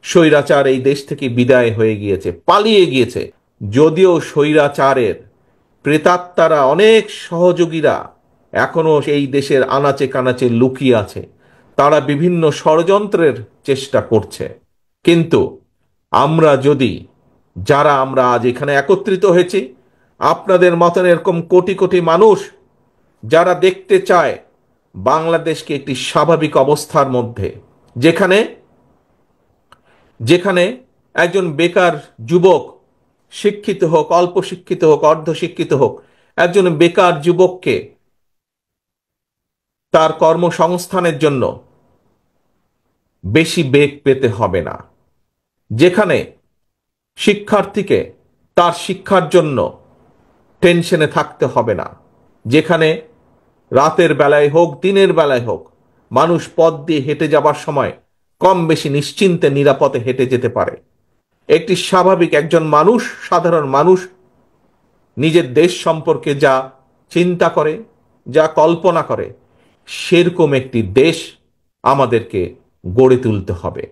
স্বৈরাচার এই দেশ থেকে বিদায় হয়ে গিয়েছে, পালিয়ে গিয়েছে। যদিও স্বৈরাচারের প্রেতাত্মারা, অনেক সহযোগীরা এখনো এই দেশের আনাচে কানাচে লুকিয়ে আছে, তারা বিভিন্ন ষড়যন্ত্রের চেষ্টা করছে। কিন্তু আমরা যদি, যারা আমরা আজ এখানে একত্রিত হয়েছি, আপনাদের মতন এরকম কোটি কোটি মানুষ যারা দেখতে চায় বাংলাদেশকে একটি স্বাভাবিক অবস্থার মধ্যে, যেখানে যেখানে একজন বেকার যুবক, শিক্ষিত হোক, অল্প শিক্ষিত হোক, অর্ধশিক্ষিত হোক, একজন বেকার যুবককে তার কর্মসংস্থানের জন্য বেশি বেগ পেতে হবে না, যেখানে শিক্ষার্থীকে তার শিক্ষার জন্য টেনশনে থাকতে হবে না, যেখানে রাতের বেলায় হোক, দিনের বেলায় হোক, মানুষ পথ দিয়ে হেঁটে যাবার সময় কম বেশি নিশ্চিন্তে নিরাপদে হেঁটে যেতে পারে। একটি স্বাভাবিক একজন মানুষ, সাধারণ মানুষ নিজের দেশ সম্পর্কে যা চিন্তা করে, যা কল্পনা করে, সেরকম একটি দেশ আমাদেরকে গড়ে তুলতে হবে।